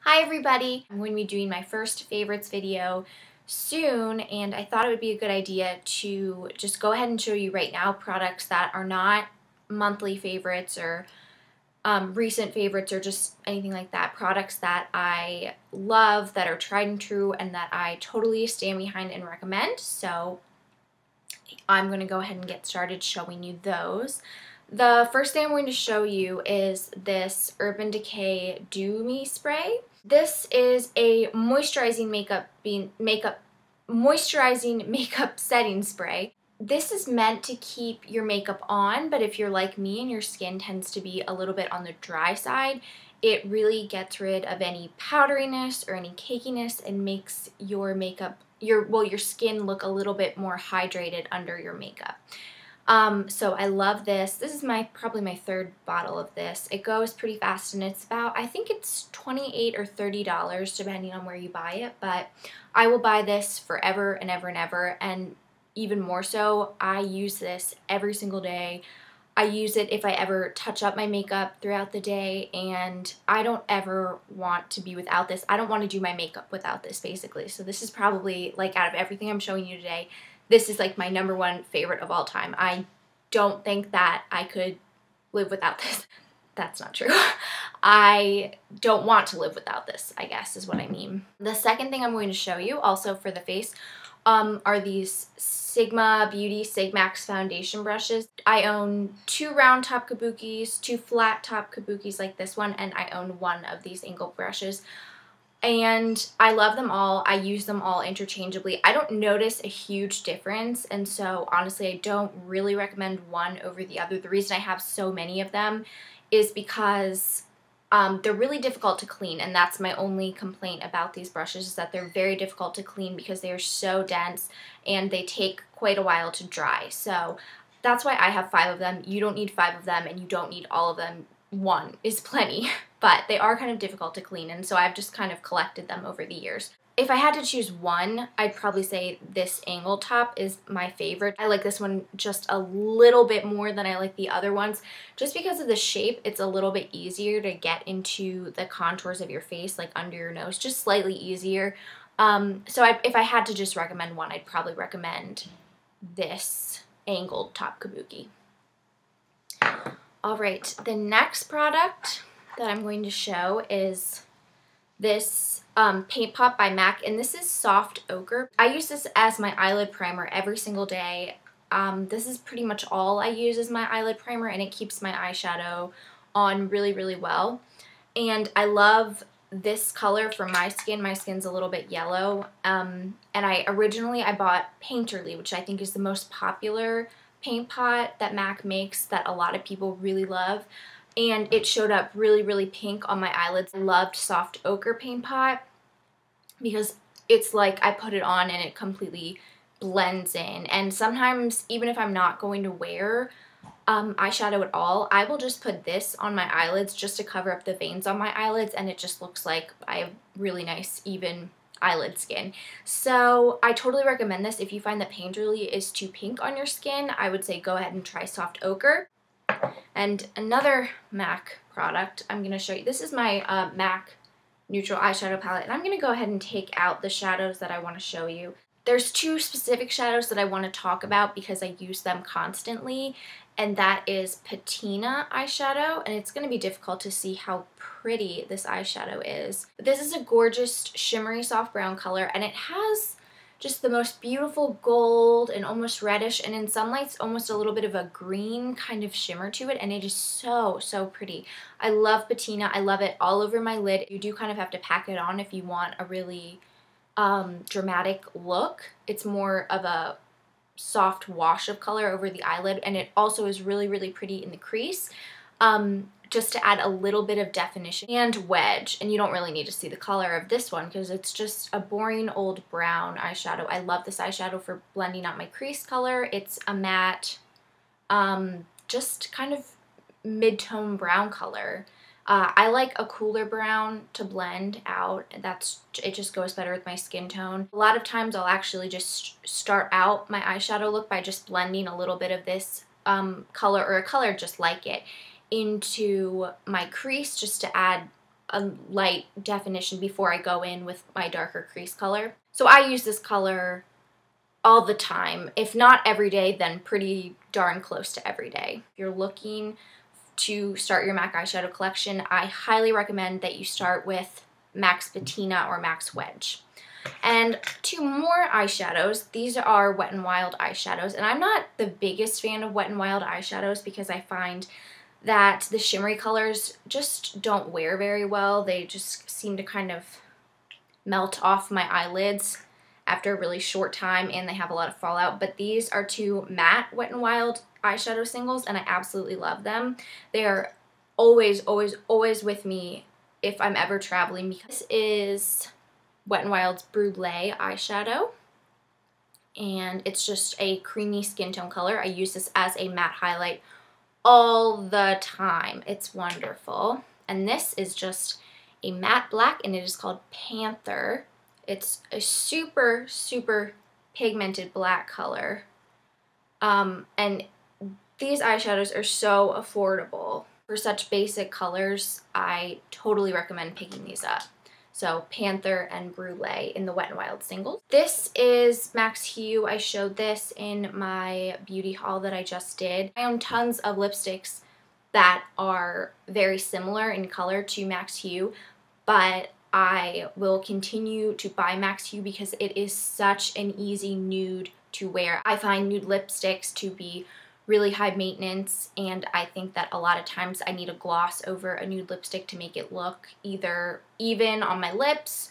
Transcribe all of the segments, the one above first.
Hi everybody! I'm going to be doing my first favorites video soon, and I thought it would be a good idea to just go ahead and show you right now products that are not monthly favorites or recent favorites or just anything like that. Products that I love, that are tried and true, and that I totally stand behind and recommend. So I'm going to go ahead and get started showing you those. The first thing I'm going to show you is this Urban Decay Do Me Spray. This is a moisturizing makeup setting spray. This is meant to keep your makeup on, but if you're like me and your skin tends to be a little bit on the dry side, it really gets rid of any powderiness or any cakiness and makes your makeup, your skin look a little bit more hydrated under your makeup. So I love this. This is probably my third bottle of this. It goes pretty fast, and it's about, I think it's $28 or $30 depending on where you buy it, but I will buy this forever and ever and ever, and even more so, I use this every single day. I use it if I ever touch up my makeup throughout the day, and I don't ever want to be without this. I don't want to do my makeup without this, basically. So this is probably, like, out of everything I'm showing you today, this is like my #1 favorite of all time. I don't think that I could live without this. That's not true. I don't want to live without this, I guess is what I mean. The second thing I'm going to show you, also for the face, are these Sigma Beauty Sigmax foundation brushes. I own 2 round top kabukis, 2 flat top kabukis like this one, and I own 1 of these angled brushes. And I love them all. I use them all interchangeably. I don't notice a huge difference, and so honestly I don't really recommend one over the other. The reason I have so many of them is because they're really difficult to clean, and that's my only complaint about these brushes, is that they're very difficult to clean because they are so dense and they take quite a while to dry. So that's why I have 5 of them. You don't need 5 of them, and you don't need all of them. 1 is plenty, but they are kind of difficult to clean, and so I've just kind of collected them over the years. If I had to choose one, I'd probably say this angled top is my favorite. I like this one just a little bit more than I like the other ones. Just because of the shape, it's a little bit easier to get into the contours of your face, like under your nose, just slightly easier. If I had to just recommend one, I'd probably recommend this angled top kabuki. Alright, the next product that I'm going to show is this Paint Pot by MAC, and this is Soft Ochre. I use this as my eyelid primer every single day. This is pretty much all I use as my eyelid primer, and it keeps my eyeshadow on really, really well. And I love this color for my skin. My skin's a little bit yellow, and originally I bought Painterly, which I think is the most popular paint pot that MAC makes that a lot of people really love, and it showed up really, really pink on my eyelids. I loved Soft Ochre paint pot because it's like I put it on and it completely blends in, and sometimes even if I'm not going to wear eyeshadow at all, I will just put this on my eyelids just to cover up the veins on my eyelids, and it just looks like I have really nice, even eyelid skin. So I totally recommend this. If you find that Painterly is too pink on your skin, I would say go ahead and try Soft Ochre. And another MAC product I'm going to show you. This is my MAC neutral eyeshadow palette, and I'm going to go ahead and take out the shadows that I want to show you. There's 2 specific shadows that I want to talk about because I use them constantly, and that is Patina Eyeshadow, and it's going to be difficult to see how pretty this eyeshadow is. But this is a gorgeous shimmery soft brown color, and it has just the most beautiful gold and almost reddish, and in some lights almost a little bit of a green kind of shimmer to it, and it is so, so pretty. I love Patina. I love it all over my lid. You do kind of have to pack it on if you want a really dramatic look. It's more of a soft wash of color over the eyelid, and it also is really, really pretty in the crease, just to add a little bit of definition. And wedge, and you don't really need to see the color of this one because it's just a boring old brown eyeshadow. I love this eyeshadow for blending out my crease color. It's a matte, just kind of mid-tone brown color. I like a cooler brown to blend out. It just goes better with my skin tone. A lot of times I'll actually just start out my eyeshadow look by just blending a little bit of this color or a color just like it into my crease just to add a light definition before I go in with my darker crease color. So I use this color all the time. If not every day, then pretty darn close to every day. If you're looking to start your MAC eyeshadow collection, I highly recommend that you start with MAC's Patina or MAC's Wedge. And two more eyeshadows. These are Wet n Wild eyeshadows, and I'm not the biggest fan of Wet n Wild eyeshadows because I find that the shimmery colors just don't wear very well. They just seem to kind of melt off my eyelids after a really short time, and they have a lot of fallout. But these are two matte Wet n Wild eyeshadow singles, and I absolutely love them. They are always, always, always with me if I'm ever traveling. Because this is Wet n Wild's Brulee eyeshadow, and it's just a creamy skin tone color. I use this as a matte highlight all the time. It's wonderful. And this is just a matte black, and it is called Panther. It's a super, super pigmented black color. And these eyeshadows are so affordable. For such basic colors, I totally recommend picking these up. So Panther and Brulee in the Wet n Wild singles. This is MAC's Hue. I showed this in my beauty haul that I just did. I own tons of lipsticks that are very similar in color to MAC's Hue, but I will continue to buy MAC's Hue because it is such an easy nude to wear. I find nude lipsticks to be really high maintenance, and I think that a lot of times I need a gloss over a nude lipstick to make it look either even on my lips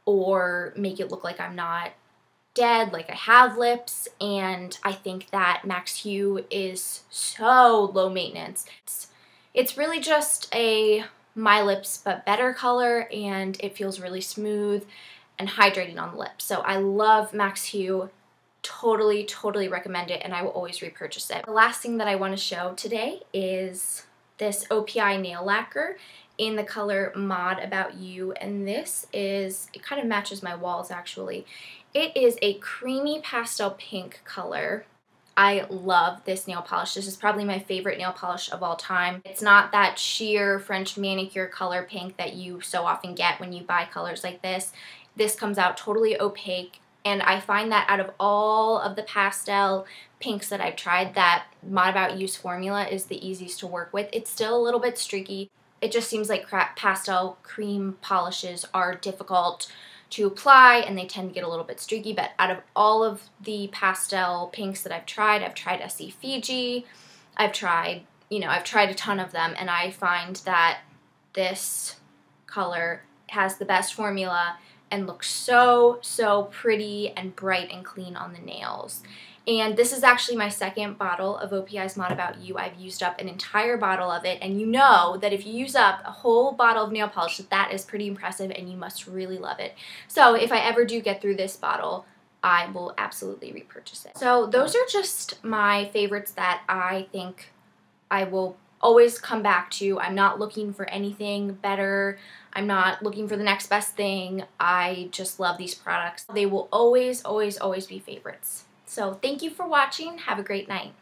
or make it look like I'm not dead, like I have lips. And I think that MAC's Hue is so low maintenance. It's really just a My Lips but better color, and it feels really smooth and hydrating on the lips. So I love MAC's Hue. Totally, totally recommend it, and I will always repurchase it. The last thing that I want to show today is this OPI nail lacquer in the color Mod About You, and this is, it kind of matches my walls actually. It is a creamy pastel pink color. I love this nail polish. This is probably my favorite nail polish of all time. It's not that sheer French manicure color pink that you so often get when you buy colors like this. This comes out totally opaque. And I find that out of all of the pastel pinks that I've tried, that Mod About You's formula is the easiest to work with. It's still a little bit streaky. It just seems like pastel cream polishes are difficult to apply, and they tend to get a little bit streaky. But out of all of the pastel pinks that I've tried SC Fiji, I've tried a ton of them, and I find that this color has the best formula and looks so, so pretty and bright and clean on the nails. And this is actually my second bottle of OPI's Mod About You. I've used up an entire bottle of it, and you know that if you use up a whole bottle of nail polish, that is pretty impressive, and you must really love it. So if I ever do get through this bottle, I will absolutely repurchase it. So those are just my favorites that I think I will always come back to. I'm not looking for anything better. I'm not looking for the next best thing. I just love these products. They will always, always, always be favorites. So thank you for watching. Have a great night.